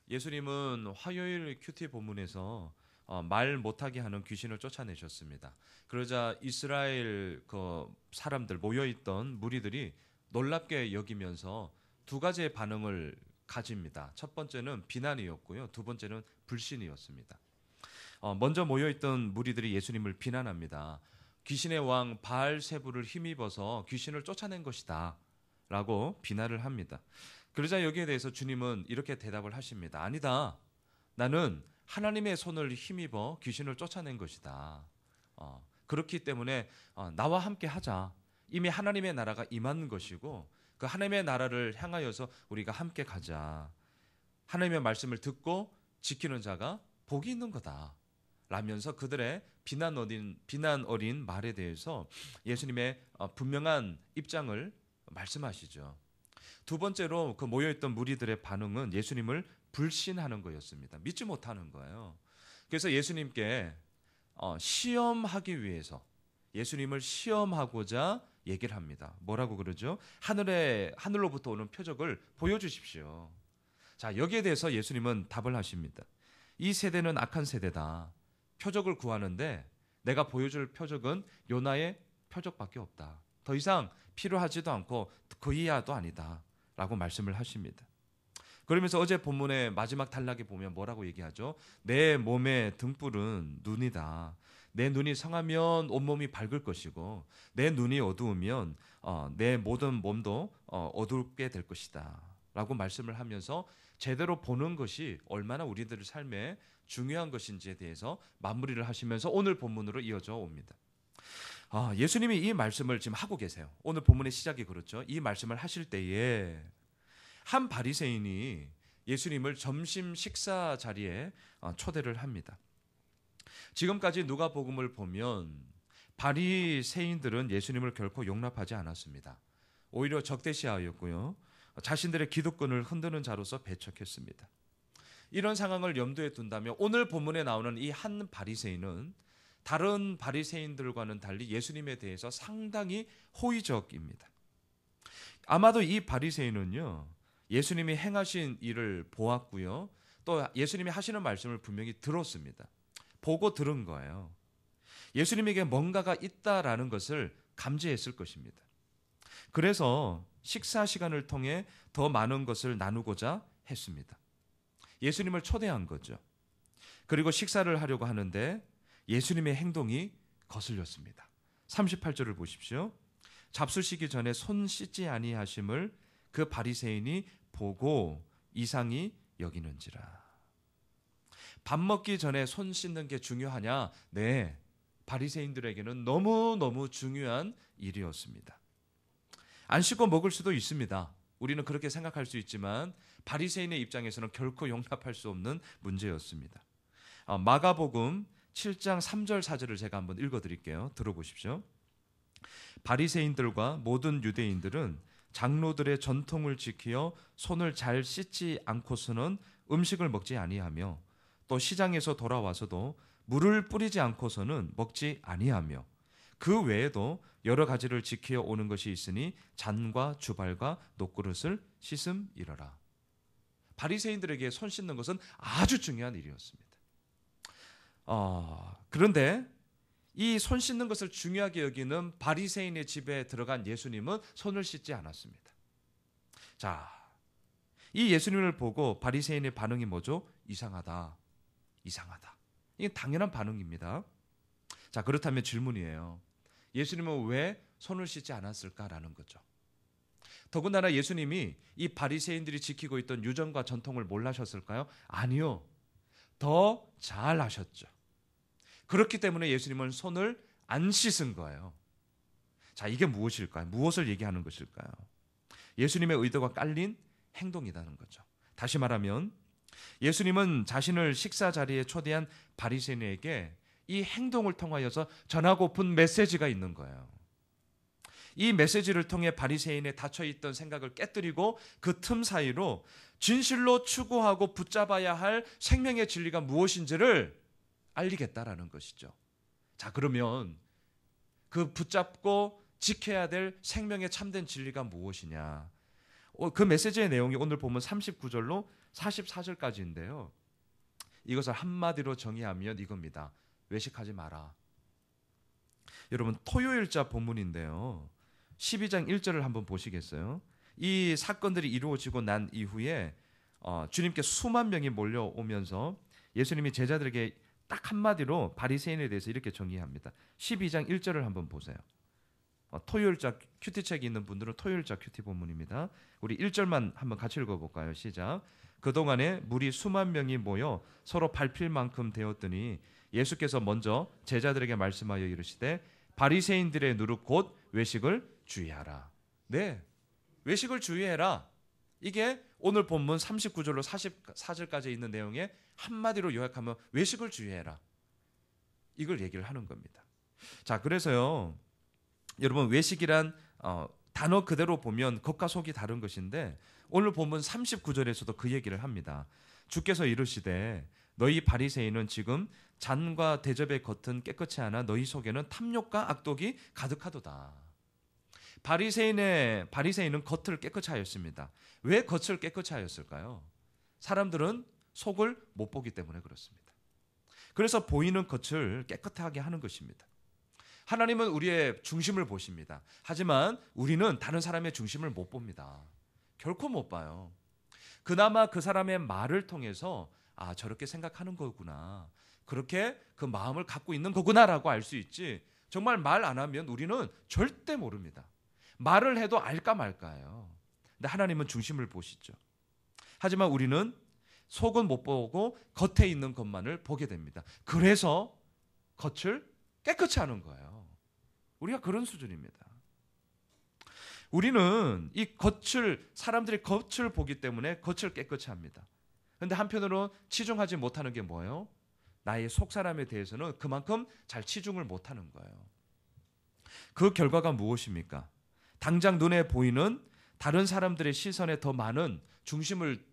예수님은 화요일 큐티 본문에서 말 못하게 하는 귀신을 쫓아내셨습니다. 그러자 이스라엘 그 사람들 모여있던 무리들이 놀랍게 여기면서 두 가지의 반응을 가집니다. 첫 번째는 비난이었고요. 두 번째는 불신이었습니다. 먼저 모여있던 무리들이 예수님을 비난합니다. 귀신의 왕 바알세불을 힘입어서 귀신을 쫓아낸 것이다 라고 비난을 합니다. 그러자 여기에 대해서 주님은 이렇게 대답을 하십니다. 아니다. 나는 하나님의 손을 힘입어 귀신을 쫓아낸 것이다. 그렇기 때문에 나와 함께 하자. 이미 하나님의 나라가 임한 것이고 그 하나님의 나라를 향하여서 우리가 함께 가자. 하나님의 말씀을 듣고 지키는 자가 복이 있는 거다. 라면서 그들의 비난 어린 말에 대해서 예수님의 분명한 입장을 말씀하시죠. 두 번째로 그 모여있던 무리들의 반응은 예수님을 불신하는 거였습니다. 믿지 못하는 거예요. 그래서 예수님께 시험하기 위해서 예수님을 시험하고자 얘기를 합니다. 뭐라고 그러죠? 하늘로부터 오는 표적을 보여주십시오. 자, 여기에 대해서 예수님은 답을 하십니다. 이 세대는 악한 세대다. 표적을 구하는데 내가 보여줄 표적은 요나의 표적밖에 없다. 더 이상 필요하지도 않고 그 이하도 아니다. 라고 말씀을 하십니다. 그러면서 어제 본문의 마지막 단락에 보면 뭐라고 얘기하죠? 내 몸의 등불은 눈이다. 내 눈이 성하면 온몸이 밝을 것이고 내 눈이 어두우면 내 모든 몸도 어둡게 될 것이다. 라고 말씀을 하면서 제대로 보는 것이 얼마나 우리들의 삶에 중요한 것인지에 대해서 마무리를 하시면서 오늘 본문으로 이어져 옵니다. 예수님이 이 말씀을 지금 하고 계세요. 오늘 본문의 시작이 그렇죠. 이 말씀을 하실 때에 한 바리새인이 예수님을 점심 식사 자리에 초대를 합니다. 지금까지 누가복음을 보면 바리새인들은 예수님을 결코 용납하지 않았습니다. 오히려 적대시하였고요. 자신들의 기득권을 흔드는 자로서 배척했습니다. 이런 상황을 염두에 둔다면 오늘 본문에 나오는 이 한 바리새인은 다른 바리새인들과는 달리 예수님에 대해서 상당히 호의적입니다. 아마도 이 바리새인은요, 예수님이 행하신 일을 보았고요, 또 예수님이 하시는 말씀을 분명히 들었습니다. 보고 들은 거예요. 예수님에게 뭔가가 있다라는 것을 감지했을 것입니다. 그래서 식사 시간을 통해 더 많은 것을 나누고자 했습니다. 예수님을 초대한 거죠. 그리고 식사를 하려고 하는데 예수님의 행동이 거슬렸습니다. 38절을 보십시오. 잡수시기 전에 손 씻지 아니하심을 그 바리새인이 보고 이상히 여기는지라. 밥 먹기 전에 손 씻는 게 중요하냐? 네, 바리새인들에게는 너무너무 중요한 일이었습니다. 안 씻고 먹을 수도 있습니다. 우리는 그렇게 생각할 수 있지만 바리새인의 입장에서는 결코 용납할 수 없는 문제였습니다. 마가복음 7장 3절 4절을 제가 한번 읽어드릴게요. 들어보십시오. 바리새인들과 모든 유대인들은 장로들의 전통을 지키어 손을 잘 씻지 않고서는 음식을 먹지 아니하며 또 시장에서 돌아와서도 물을 뿌리지 않고서는 먹지 아니하며 그 외에도 여러 가지를 지키어 오는 것이 있으니 잔과 주발과 녹그릇을 씻음이러라. 바리새인들에게 손 씻는 것은 아주 중요한 일이었습니다. 그런데 이 손 씻는 것을 중요하게 여기는 바리새인의 집에 들어간 예수님은 손을 씻지 않았습니다. 자, 이 예수님을 보고 바리새인의 반응이 뭐죠? 이상하다. 이게 당연한 반응입니다. 자, 그렇다면 질문이에요. 예수님은 왜 손을 씻지 않았을까라는 거죠. 더군다나 예수님이 이 바리새인들이 지키고 있던 유전과 전통을 몰라셨을까요? 아니요. 더 잘 아셨죠. 그렇기 때문에 예수님은 손을 안 씻은 거예요. 자, 이게 무엇일까요? 무엇을 얘기하는 것일까요? 예수님의 의도가 깔린 행동이라는 거죠. 다시 말하면 예수님은 자신을 식사 자리에 초대한 바리새인에게 이 행동을 통하여서 전하고픈 메시지가 있는 거예요. 이 메시지를 통해 바리새인의 닫혀있던 생각을 깨뜨리고 그 틈 사이로 진실로 추구하고 붙잡아야 할 생명의 진리가 무엇인지를 알리겠다라는 것이죠. 자, 그러면 그 붙잡고 지켜야 될 생명의 참된 진리가 무엇이냐? 그 메시지의 내용이 오늘 보면 39절로 44절까지인데요. 이것을 한마디로 정의하면 이겁니다. 외식하지 마라. 여러분, 토요일자 본문인데요. 12장 1절을 한번 보시겠어요? 이 사건들이 이루어지고 난 이후에 주님께 수만 명이 몰려오면서 예수님이 제자들에게 딱 한마디로 바리새인에 대해서 이렇게 정의합니다. 12장 1절을 한번 보세요. 토요일자 큐티책이 있는 분들은 토요일자 큐티 본문입니다. 우리 1절만 한번 같이 읽어볼까요? 시작. 그동안에 무리 수만 명이 모여 서로 밟힐 만큼 되었더니 예수께서 먼저 제자들에게 말씀하여 이르시되 바리새인들의 누룩 곧 외식을 주의하라. 네, 외식을 주의해라. 이게 오늘 본문 39절로 44절까지 있는 내용에 한마디로 요약하면 외식을 주의해라. 이걸 얘기를 하는 겁니다. 자, 그래서요, 여러분, 외식이란 단어 그대로 보면 겉과 속이 다른 것인데 오늘 본문 39절에서도 그 얘기를 합니다. 주께서 이르시되 너희 바리새인은 지금 잔과 대접의 겉은 깨끗이 하나 너희 속에는 탐욕과 악독이 가득하도다. 바리새인은 겉을 깨끗이 하였습니다. 왜 겉을 깨끗이 하였을까요? 사람들은 속을 못 보기 때문에 그렇습니다. 그래서 보이는 겉을 깨끗하게 하는 것입니다. 하나님은 우리의 중심을 보십니다. 하지만 우리는 다른 사람의 중심을 못 봅니다. 결코 못 봐요. 그나마 그 사람의 말을 통해서 저렇게 생각하는 거구나, 그렇게 그 마음을 갖고 있는 거구나라고 알 수 있지, 정말 말 안 하면 우리는 절대 모릅니다. 말을 해도 알까 말까예요. 근데 하나님은 중심을 보시죠. 하지만 우리는 속은 못 보고 겉에 있는 것만을 보게 됩니다. 그래서 겉을 깨끗이 하는 거예요. 우리가 그런 수준입니다. 우리는 이 사람들이 겉을 보기 때문에 겉을 깨끗이 합니다. 그런데 한편으로 치중하지 못하는 게 뭐예요? 나의 속 사람에 대해서는 그만큼 잘 치중을 못하는 거예요. 그 결과가 무엇입니까? 당장 눈에 보이는 다른 사람들의 시선에 더 많은 중심을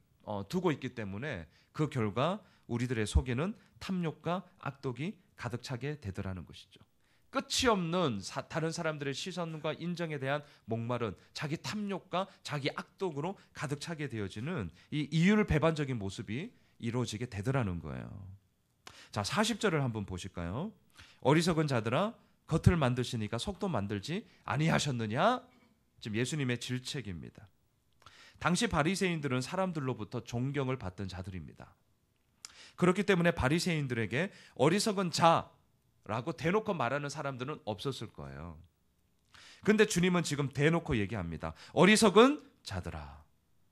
두고 있기 때문에 그 결과 우리들의 속에는 탐욕과 악독이 가득 차게 되더라는 것이죠. 끝이 없는 다른 사람들의 시선과 인정에 대한 목마른 자기 탐욕과 자기 악독으로 가득 차게 되어지는 이 이율배반적인 모습이 이루어지게 되더라는 거예요. 자, 40절을 한번 보실까요? 어리석은 자들아, 겉을 만드시니까 속도 만들지 아니하셨느냐? 지금 예수님의 질책입니다. 당시 바리새인들은 사람들로부터 존경을 받던 자들입니다. 그렇기 때문에 바리새인들에게 어리석은 자라고 대놓고 말하는 사람들은 없었을 거예요. 그런데 주님은 지금 대놓고 얘기합니다. 어리석은 자들아.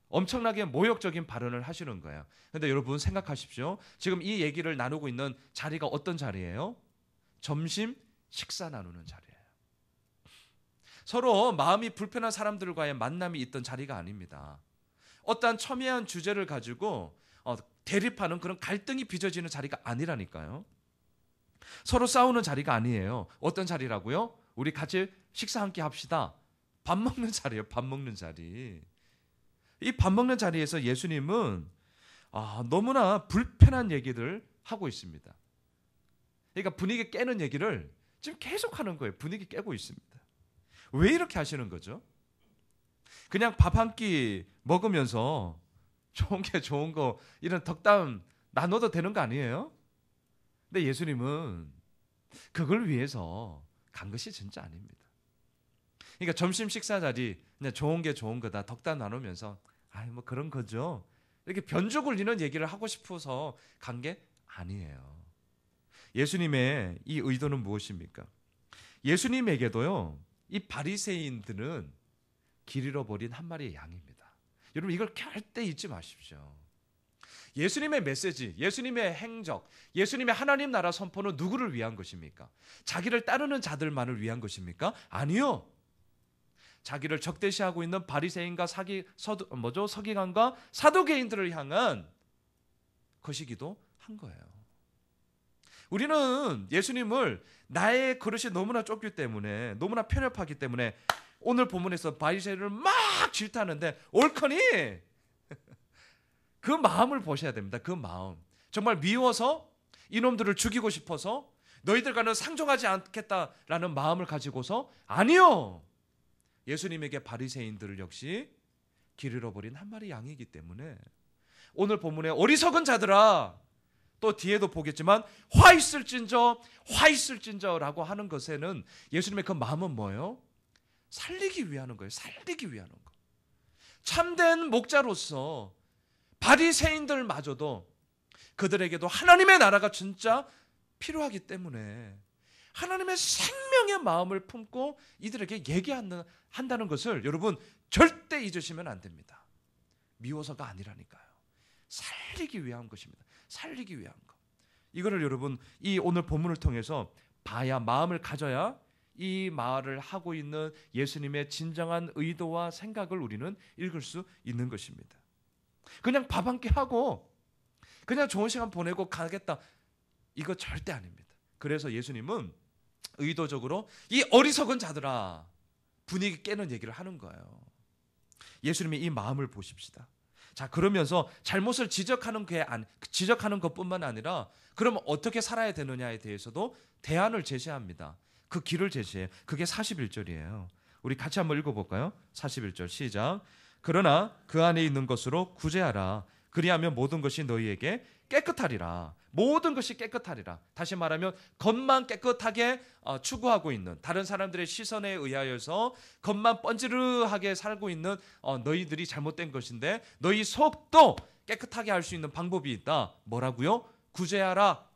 엄청나게 모욕적인 발언을 하시는 거예요. 그런데 여러분 생각하십시오. 지금 이 얘기를 나누고 있는 자리가 어떤 자리예요? 점심 식사 나누는 자리예요. 서로 마음이 불편한 사람들과의 만남이 있던 자리가 아닙니다. 어떠한 첨예한 주제를 가지고 대립하는 그런 갈등이 빚어지는 자리가 아니라니까요. 서로 싸우는 자리가 아니에요. 어떤 자리라고요? 우리 같이 식사 함께 합시다. 밥 먹는 자리예요. 밥 먹는 자리. 이 밥 먹는 자리에서 예수님은 너무나 불편한 얘기를 하고 있습니다. 그러니까 분위기 깨는 얘기를 지금 계속 하는 거예요. 분위기 깨고 있습니다. 왜 이렇게 하시는 거죠? 그냥 밥 한 끼 먹으면서 좋은 게 좋은 거 이런 덕담 나눠도 되는 거 아니에요? 근데 예수님은 그걸 위해서 간 것이 진짜 아닙니다. 그러니까 점심 식사 자리 그냥 좋은 게 좋은 거다 덕담 나누면서 뭐 그런 거죠. 이렇게 변주 굴리는 얘기를 하고 싶어서 간 게 아니에요. 예수님의 이 의도는 무엇입니까? 예수님에게도요, 이 바리새인들은 길 잃어버린 한 마리의 양입니다. 여러분 이걸 절대 잊지 마십시오. 예수님의 메시지, 예수님의 행적, 예수님의 하나님 나라 선포는 누구를 위한 것입니까? 자기를 따르는 자들만을 위한 것입니까? 아니요. 자기를 적대시하고 있는 바리새인과 서기관과 사두개인들을 향한 것이기도 한 거예요. 우리는 예수님을 나의 그릇이 너무나 좁기 때문에, 너무나 편협하기 때문에 오늘 본문에서 바리새인을 막 질타하는데 옳거니 그 마음을 보셔야 됩니다. 그 마음. 정말 미워서 이놈들을 죽이고 싶어서 너희들과는 상종하지 않겠다라는 마음을 가지고서 아니요. 예수님에게 바리새인들을 역시 길 잃어버린 한 마리 양이기 때문에 오늘 본문에 어리석은 자들아, 또 뒤에도 보겠지만 화 있을진저 라고 하는 것에는 예수님의 그 마음은 뭐예요? 살리기 위하는 거예요. 살리기 위하는 거. 참된 목자로서 바리새인들마저도 그들에게도 하나님의 나라가 진짜 필요하기 때문에 하나님의 생명의 마음을 품고 이들에게 얘기한다는 것을 여러분 절대 잊으시면 안 됩니다. 미워서가 아니라니까요. 살리기 위한 것입니다. 살리기 위한 것. 이거를 여러분 이 오늘 본문을 통해서 봐야, 마음을 가져야 이 말을 하고 있는 예수님의 진정한 의도와 생각을 우리는 읽을 수 있는 것입니다. 그냥 밥 한 끼 하고 그냥 좋은 시간 보내고 가겠다, 이거 절대 아닙니다. 그래서 예수님은 의도적으로 이 어리석은 자들아, 분위기 깨는 얘기를 하는 거예요. 예수님이 이 마음을 보십시다. 자, 그러면서 잘못을 지적하는 것뿐만 아니라 그럼 어떻게 살아야 되느냐에 대해서도 대안을 제시합니다. 그 길을 제시해요. 그게 41절이에요. 우리 같이 한번 읽어볼까요? 41절 시작. 그러나 그 안에 있는 것으로 구제하라. 그리하면 모든 것이 너희에게 깨끗하리라. 모든 것이 깨끗하리라. 다시 말하면 겉만 깨끗하게 추구하고 있는, 다른 사람들의 시선에 의하여서 겉만 번지르하게 살고 있는 너희들이 잘못된 것인데 너희 속도 깨끗하게 할 수 있는 방법이 있다. 뭐라고요? 구제하라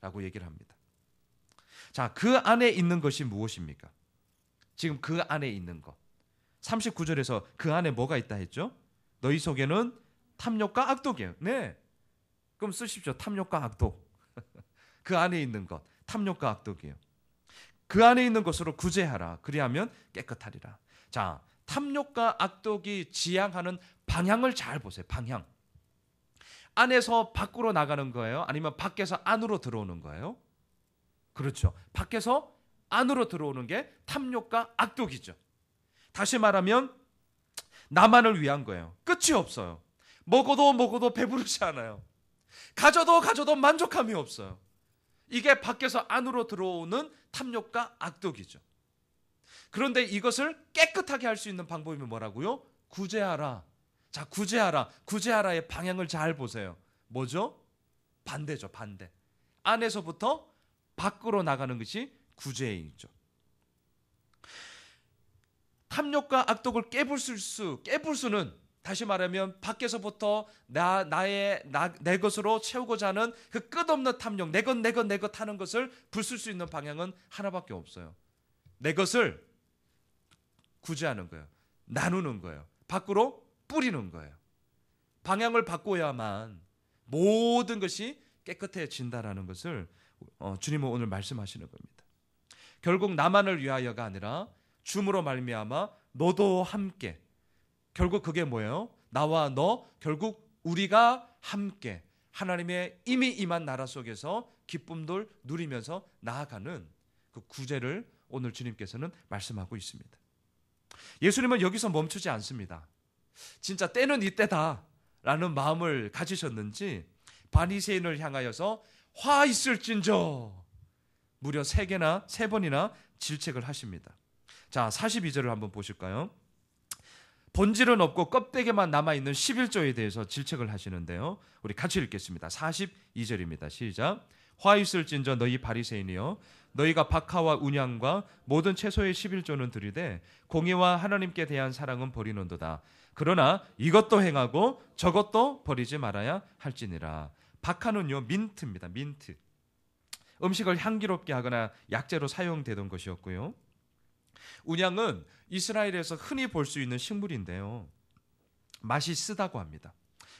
라고 얘기를 합니다. 자, 그 안에 있는 것이 무엇입니까? 지금 그 안에 있는 것. 39절에서 그 안에 뭐가 있다 했죠? 너희 속에는 탐욕과 악독이에요. 네. 그럼 쓰십시오. 탐욕과 악독. 그 안에 있는 것. 탐욕과 악독이에요. 그 안에 있는 것으로 구제하라. 그리하면 깨끗하리라. 자, 탐욕과 악독이 지향하는 방향을 잘 보세요. 방향. 안에서 밖으로 나가는 거예요? 아니면 밖에서 안으로 들어오는 거예요? 그렇죠. 밖에서 안으로 들어오는 게 탐욕과 악독이죠. 다시 말하면 나만을 위한 거예요. 끝이 없어요. 먹어도 배부르지 않아요. 가져도 만족함이 없어요. 이게 밖에서 안으로 들어오는 탐욕과 악독이죠. 그런데 이것을 깨끗하게 할 수 있는 방법이 뭐라고요? 구제하라. 자, 구제하라의 방향을 잘 보세요. 뭐죠? 반대죠, 반대. 안에서부터 밖으로 나가는 것이 구제이죠. 탐욕과 악독을 깨부술 수는, 다시 말하면 밖에서부터 내 것으로 채우고자 하는 그 끝없는 탐욕, 내 것 하는 것을 부술 수 있는 방향은 하나밖에 없어요. 내 것을 구제하는 거예요. 나누는 거예요. 밖으로 뿌리는 거예요. 방향을 바꿔야만 모든 것이 깨끗해진다라는 것을 주님은 오늘 말씀하시는 겁니다. 결국 나만을 위하여가 아니라 주므로 말미암아 너도 함께, 결국 그게 뭐예요? 나와 너, 결국 우리가 함께 하나님의 이미 임한 나라 속에서 기쁨들 누리면서 나아가는 그 구제를 오늘 주님께서는 말씀하고 있습니다. 예수님은 여기서 멈추지 않습니다. 진짜 때는 이때다라는 마음을 가지셨는지 바리새인을 향하여서 화 있을진저 무려 3번이나 질책을 하십니다. 자, 42절을 한번 보실까요? 본질은 없고 껍데기만 남아있는 11조에 대해서 질책을 하시는데요. 우리 같이 읽겠습니다. 42절입니다. 시작. 화 있을진저 너희 바리새인이여, 너희가 박하와 운양과 모든 채소의 11조는 드리되 공의와 하나님께 대한 사랑은 버리는도다. 그러나 이것도 행하고 저것도 버리지 말아야 할지니라. 박하는요, 민트입니다. 민트. 음식을 향기롭게 하거나 약재로 사용되던 것이었고요. 운양은 이스라엘에서 흔히 볼 수 있는 식물인데요. 맛이 쓰다고 합니다.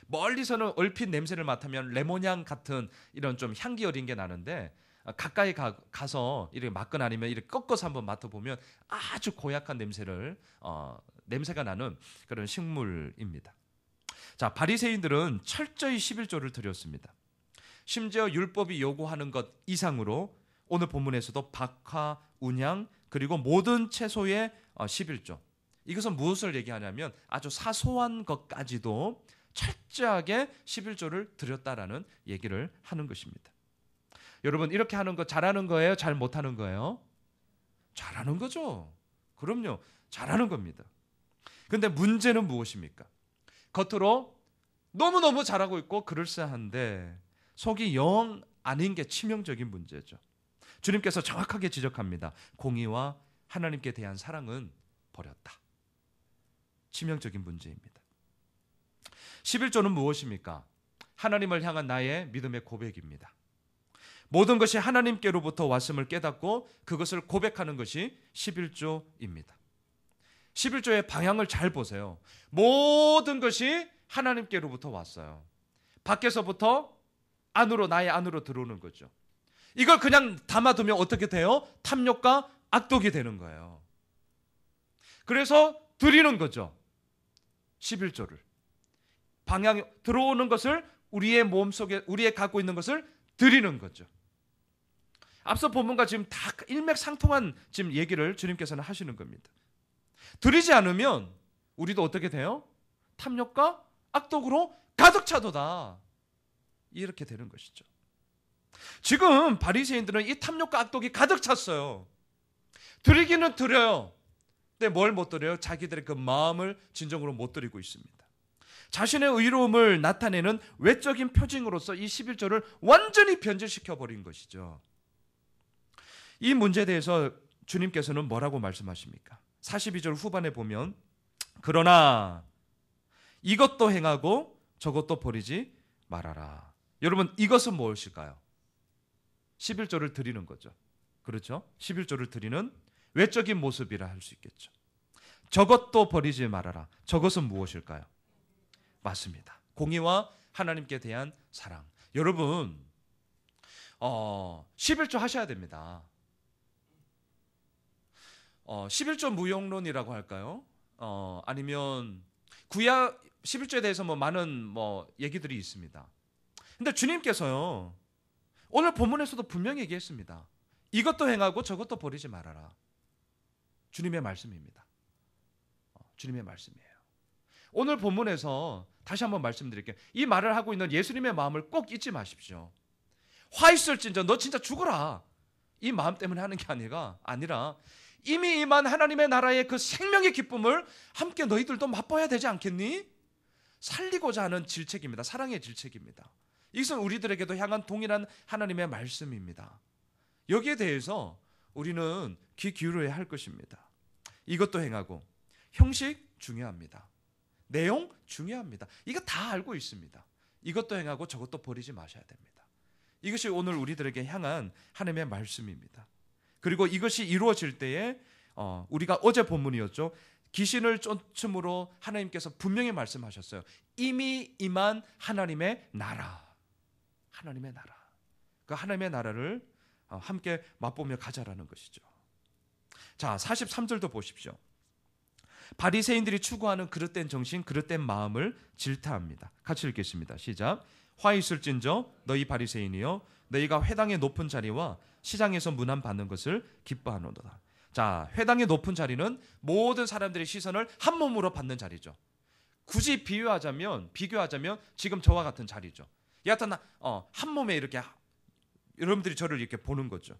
멀리서는 얼핏 냄새를 맡으면 레몬향 같은 이런 좀 향기 어린 게 나는데 가까이 가서 이렇게 맡거나 아니면 이렇게 꺾어서 한번 맡아보면 아주 고약한 냄새가 나는 그런 식물입니다. 자, 바리새인들은 철저히 11조를 드렸습니다. 심지어 율법이 요구하는 것 이상으로 오늘 본문에서도 박하, 운양, 그리고 모든 채소의 11조. 이것은 무엇을 얘기하냐면 아주 사소한 것까지도 철저하게 11조를 드렸다라는 얘기를 하는 것입니다. 여러분, 이렇게 하는 거 잘하는 거예요? 잘 못하는 거예요? 잘하는 거죠. 그럼요. 잘하는 겁니다. 그런데 문제는 무엇입니까? 겉으로 너무너무 잘하고 있고 그럴싸한데 속이 영 아닌 게 치명적인 문제죠. 주님께서 정확하게 지적합니다. 공의와 하나님께 대한 사랑은 버렸다. 치명적인 문제입니다. 11조는 무엇입니까? 하나님을 향한 나의 믿음의 고백입니다. 모든 것이 하나님께로부터 왔음을 깨닫고 그것을 고백하는 것이 11조입니다. 11조의 방향을 잘 보세요. 모든 것이 하나님께로부터 왔어요. 밖에서부터 안으로, 나의 안으로 들어오는 거죠. 이걸 그냥 담아두면 어떻게 돼요? 탐욕과 악독이 되는 거예요. 그래서 드리는 거죠. 11조를. 방향, 들어오는 것을 우리의 몸속에, 우리의 갖고 있는 것을 드리는 거죠. 앞서 본문과 지금 다 일맥상통한 지금 얘기를 주님께서는 하시는 겁니다. 드리지 않으면 우리도 어떻게 돼요? 탐욕과 악독으로 가득 차도다. 이렇게 되는 것이죠. 지금 바리새인들은 이 탐욕과 악독이 가득 찼어요. 드리기는 드려요. 근데 뭘 못 드려요? 자기들의 그 마음을 진정으로 못 드리고 있습니다. 자신의 의로움을 나타내는 외적인 표징으로서 이 11조를 완전히 변질시켜 버린 것이죠. 이 문제에 대해서 주님께서는 뭐라고 말씀하십니까? 42절 후반에 보면 그러나 이것도 행하고 저것도 버리지 말아라. 여러분, 이것은 무엇일까요? 11조를 드리는 거죠. 그렇죠? 11조를 드리는 외적인 모습이라 할 수 있겠죠. 저것도 버리지 말아라. 저것은 무엇일까요? 맞습니다. 공의와 하나님께 대한 사랑. 여러분, 11조 하셔야 됩니다. 11조 무용론이라고 할까요? 아니면 구약 11조에 대해서 많은 얘기들이 있습니다. 근데 주님께서요, 오늘 본문에서도 분명히 얘기했습니다. 이것도 행하고 저것도 버리지 말아라. 주님의 말씀입니다. 주님의 말씀이에요. 오늘 본문에서 다시 한번 말씀드릴게요. 이 말을 하고 있는 예수님의 마음을 꼭 잊지 마십시오. 화 있을진저 너 진짜 죽어라. 이 마음 때문에 하는 게 아니라 이미 임한 하나님의 나라의 그 생명의 기쁨을 함께 너희들도 맛봐야 되지 않겠니? 살리고자 하는 질책입니다. 사랑의 질책입니다. 이것은 우리들에게도 향한 동일한 하나님의 말씀입니다. 여기에 대해서 우리는 귀 기울여야 할 것입니다. 이것도 행하고 형식 중요합니다. 내용 중요합니다. 이거 다 알고 있습니다. 이것도 행하고 저것도 버리지 마셔야 됩니다. 이것이 오늘 우리들에게 향한 하나님의 말씀입니다. 그리고 이것이 이루어질 때에 우리가 어제 본문이었죠. 귀신을 쫓음으로 하나님께서 분명히 말씀하셨어요. 이미 임한 하나님의 나라. 하나님의 나라. 그 하나님의 나라를 함께 맛보며 가자라는 것이죠. 자, 43절도 보십시오. 바리새인들이 추구하는 그릇된 정신, 그릇된 마음을 질타합니다. 같이 읽겠습니다. 시작. 화 있을진저 너희 바리새인이여 너희가 회당의 높은 자리와 시장에서 문안 받는 것을 기뻐하노도다. 자, 회당의 높은 자리는 모든 사람들의 시선을 한 몸으로 받는 자리죠. 굳이 비교하자면 지금 저와 같은 자리죠. 여하튼 한 몸에 이렇게 여러분들이 저를 이렇게 보는 거죠.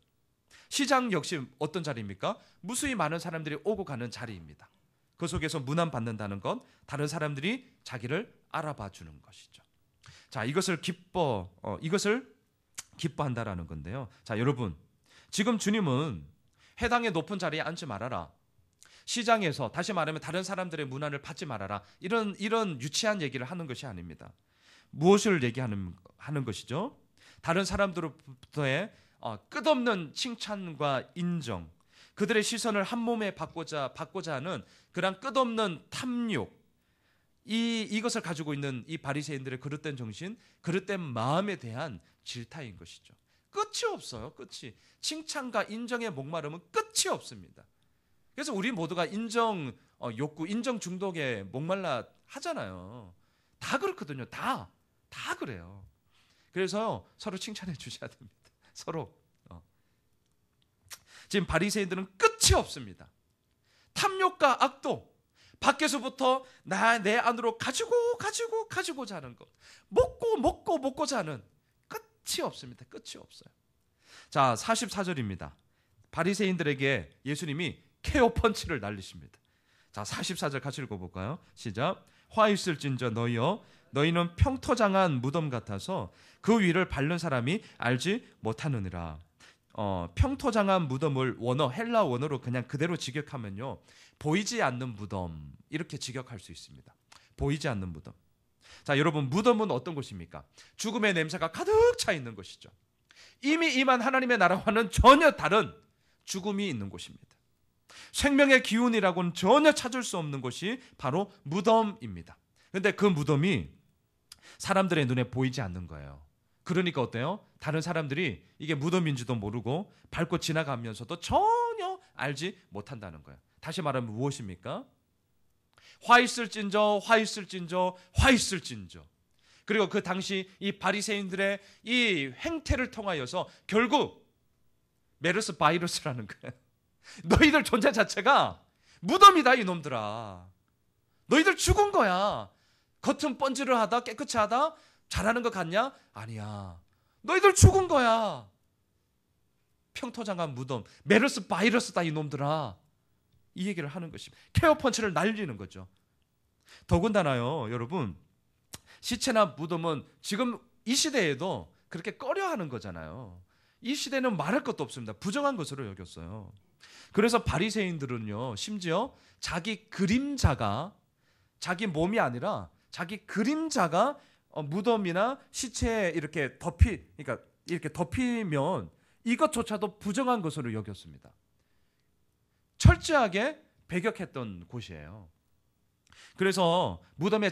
시장 역시 어떤 자리입니까? 무수히 많은 사람들이 오고 가는 자리입니다. 그 속에서 문안 받는다는 건 다른 사람들이 자기를 알아봐 주는 것이죠. 자, 이것을 기뻐한다라는 건데요. 자, 여러분, 지금 주님은 회당의 높은 자리에 앉지 말아라. 시장에서 다시 말하면 다른 사람들의 문안을 받지 말아라. 이런 유치한 얘기를 하는 것이 아닙니다. 무엇을 얘기하는 것이죠? 다른 사람들로부터의 끝없는 칭찬과 인정, 그들의 시선을 한 몸에 받고자 하는 그런 끝없는 탐욕, 이것을 가지고 있는 이 바리새인들의 그릇된 정신, 그릇된 마음에 대한 질타인 것이죠. 끝이 없어요. 끝이. 칭찬과 인정의 목마름은 끝이 없습니다. 그래서 우리 모두가 인정 욕구, 인정 중독에 목말라 하잖아요. 다 그렇거든요. 다 그래요. 그래서 서로 칭찬해 주셔야 됩니다. 서로. 지금 바리새인들은 끝이 없습니다. 탐욕과 악독, 밖에서부터 내 안으로 가지고자 하는 것, 먹고자 하는 끝이 없습니다. 끝이 없어요. 자, 44절입니다. 바리새인들에게 예수님이 KO 펀치를 날리십니다. 자, 44절 같이 읽어볼까요? 시작. 화 있을진저 너희여 너희는 평토장한 무덤 같아서 그 위를 밟는 사람이 알지 못하느니라. 평토장한 무덤을 원어 헬라 원어로 그냥 그대로 직역하면요, 보이지 않는 무덤 이렇게 직역할 수 있습니다. 보이지 않는 무덤. 자, 여러분, 무덤은 어떤 곳입니까? 죽음의 냄새가 가득 차 있는 것이죠. 이미 임한 하나님의 나라와는 전혀 다른 죽음이 있는 곳입니다. 생명의 기운이라고는 전혀 찾을 수 없는 곳이 바로 무덤입니다. 그런데 그 무덤이 사람들의 눈에 보이지 않는 거예요. 그러니까 어때요? 다른 사람들이 이게 무덤인지도 모르고 밟고 지나가면서도 전혀 알지 못한다는 거예요. 다시 말하면 무엇입니까? 화 있을진저, 화 있을진저, 화 있을진저. 그리고 그 당시 이 바리새인들의 이 행태를 통하여서 결국 메르스 바이러스라는 거예요. 너희들 존재 자체가 무덤이다 이놈들아. 너희들 죽은 거야. 겉은 번지르하다 깨끗이 하다 잘하는 것 같냐? 아니야. 너희들 죽은 거야. 평토장한 무덤, 메르스 바이러스다 이놈들아. 이 얘기를 하는 것입니다. 케어 펀치를 날리는 거죠. 더군다나요, 여러분, 시체나 무덤은 지금 이 시대에도 그렇게 꺼려하는 거잖아요. 이 시대는 말할 것도 없습니다. 부정한 것으로 여겼어요. 그래서 바리새인들은요, 심지어 자기 그림자가, 자기 몸이 아니라 자기 그림자가 무덤이나 시체에 이렇게 그러니까 이렇게 덮이면 이것조차도 부정한 것으로 여겼습니다. 철저하게 배격했던 곳이에요. 그래서 무덤에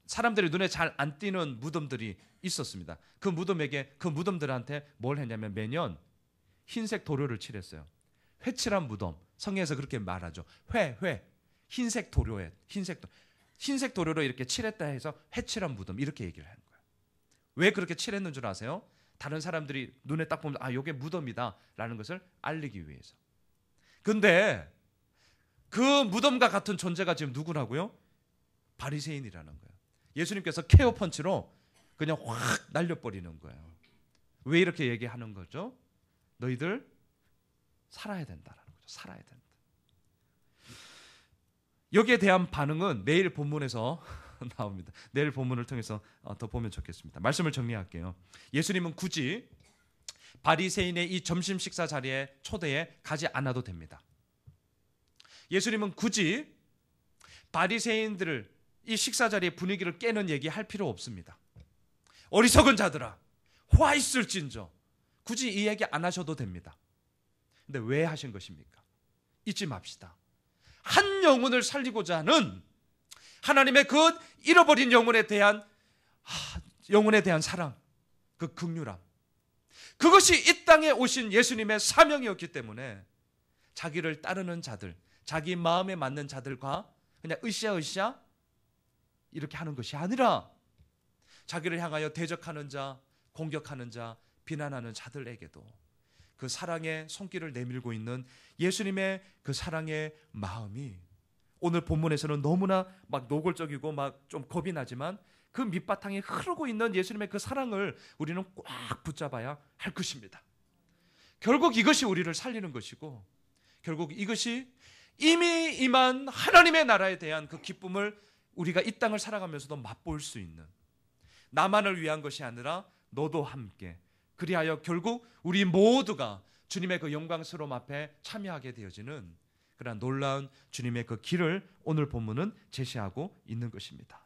사람들이 눈에 잘 안 띄는 무덤들이 있었습니다. 그 무덤들한테 뭘 했냐면 매년 흰색 도료를 칠했어요. 회칠한 무덤. 성경에서 그렇게 말하죠. 흰색 도료로 이렇게 칠했다 해서 회칠한 무덤 이렇게 얘기를 하는 거예요. 왜 그렇게 칠했는 줄 아세요? 다른 사람들이 눈에 딱 보면 이게 무덤이다라는 것을 알리기 위해서. 근데 그 무덤과 같은 존재가 지금 누구라고요? 바리새인이라는 거예요. 예수님께서 케어 펀치로 그냥 확 날려버리는 거예요. 왜 이렇게 얘기하는 거죠? 너희들 살아야 된다라는 거죠. 살아야 된다. 여기에 대한 반응은 내일 본문에서 나옵니다. 내일 본문을 통해서 더 보면 좋겠습니다. 말씀을 정리할게요. 예수님은 굳이 바리새인의 이 점심 식사 자리에 초대에 가지 않아도 됩니다. 예수님은 굳이 바리새인들을 이 식사 자리의 분위기를 깨는 얘기할 필요 없습니다. 어리석은 자들아, 화 있을진저. 굳이 이 얘기 안 하셔도 됩니다. 근데 왜 하신 것입니까? 잊지 맙시다. 한 영혼을 살리고자 하는 하나님의 그 잃어버린 영혼에 대한 사랑, 그 긍휼함, 그것이 이 땅에 오신 예수님의 사명이었기 때문에 자기를 따르는 자들, 자기 마음에 맞는 자들과 그냥 으쌰으쌰 이렇게 하는 것이 아니라 자기를 향하여 대적하는 자, 공격하는 자, 비난하는 자들에게도 그 사랑의 손길을 내밀고 있는 예수님의 그 사랑의 마음이 오늘 본문에서는 너무나 막 노골적이고 막 좀 겁이 나지만 그 밑바탕에 흐르고 있는 예수님의 그 사랑을 우리는 꽉 붙잡아야 할 것입니다. 결국 이것이 우리를 살리는 것이고 결국 이것이 이미 임한 하나님의 나라에 대한 그 기쁨을 우리가 이 땅을 살아가면서도 맛볼 수 있는, 나만을 위한 것이 아니라 너도 함께, 그리하여 결국 우리 모두가 주님의 그 영광스러움 앞에 참여하게 되어지는 그러한 놀라운 주님의 그 길을 오늘 본문은 제시하고 있는 것입니다.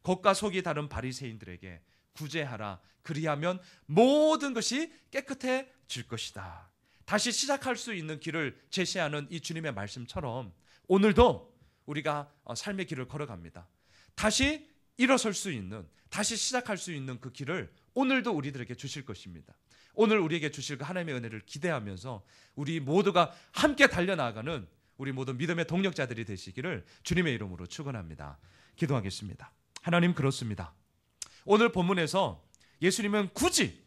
겉과 속이 다른 바리새인들에게 구제하라, 그리하면 모든 것이 깨끗해질 것이다. 다시 시작할 수 있는 길을 제시하는 이 주님의 말씀처럼 오늘도 우리가 삶의 길을 걸어갑니다. 다시 일어설 수 있는, 다시 시작할 수 있는 그 길을 오늘도 우리들에게 주실 것입니다. 오늘 우리에게 주실 그 하나님의 은혜를 기대하면서 우리 모두가 함께 달려나가는 우리 모든 믿음의 동력자들이 되시기를 주님의 이름으로 축원합니다. 기도하겠습니다. 하나님, 그렇습니다. 오늘 본문에서 예수님은 굳이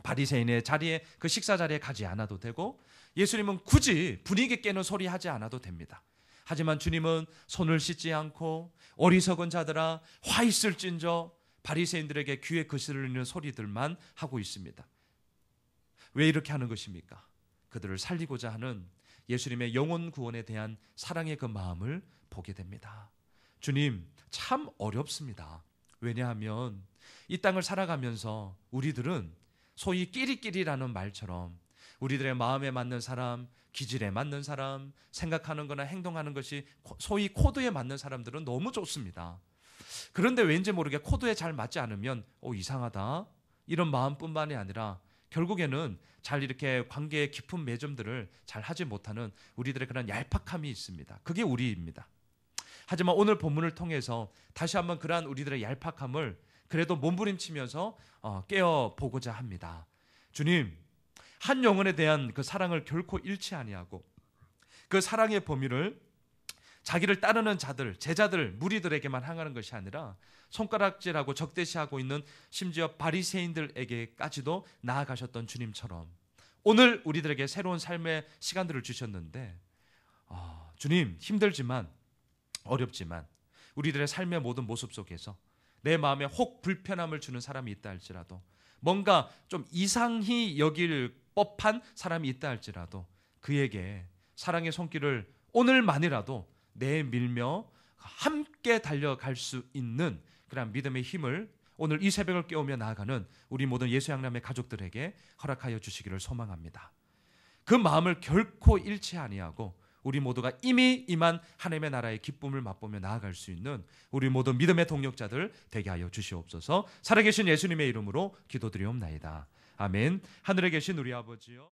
바리새인의 자리에, 그 식사 자리에 가지 않아도 되고 예수님은 굳이 분위기 깨는 소리 하지 않아도 됩니다. 하지만 주님은 손을 씻지 않고 어리석은 자들아 화 있을진저 바리새인들에게 귀에 거스르는 소리들만 하고 있습니다. 왜 이렇게 하는 것입니까? 그들을 살리고자 하는 예수님의 영혼 구원에 대한 사랑의 그 마음을 보게 됩니다. 주님, 참 어렵습니다. 왜냐하면 이 땅을 살아가면서 우리들은 소위 끼리끼리라는 말처럼 우리들의 마음에 맞는 사람, 기질에 맞는 사람, 생각하는 거나 행동하는 것이 소위 코드에 맞는 사람들은 너무 좋습니다. 그런데 왠지 모르게 코드에 잘 맞지 않으면 이상하다 이런 마음뿐만이 아니라 결국에는 잘 이렇게 관계의 깊은 맺음들을 잘 하지 못하는 우리들의 그런 얄팍함이 있습니다. 그게 우리입니다. 하지만 오늘 본문을 통해서 다시 한번 그러한 우리들의 얄팍함을 그래도 몸부림치면서 깨어보고자 합니다. 주님, 한 영혼에 대한 그 사랑을 결코 잃지 아니하고 그 사랑의 범위를 자기를 따르는 자들, 제자들, 무리들에게만 향하는 것이 아니라 손가락질하고 적대시하고 있는 심지어 바리새인들에게까지도 나아가셨던 주님처럼 오늘 우리들에게 새로운 삶의 시간들을 주셨는데 주님, 힘들지만 어렵지만 우리들의 삶의 모든 모습 속에서 내 마음에 혹 불편함을 주는 사람이 있다 할지라도 뭔가 좀 이상히 여길 법한 사람이 있다 할지라도 그에게 사랑의 손길을 오늘만이라도 내밀며 함께 달려갈 수 있는 그런 믿음의 힘을 오늘 이 새벽을 깨우며 나아가는 우리 모든 예수양남의 가족들에게 허락하여 주시기를 소망합니다. 그 마음을 결코 잃지 아니하고 우리 모두가 이미 임한 하나님의 나라의 기쁨을 맛보며 나아갈 수 있는 우리 모두 믿음의 동력자들 되게 하여 주시옵소서. 살아계신 예수님의 이름으로 기도드리옵나이다. 아멘. 하늘에 계신 우리 아버지요.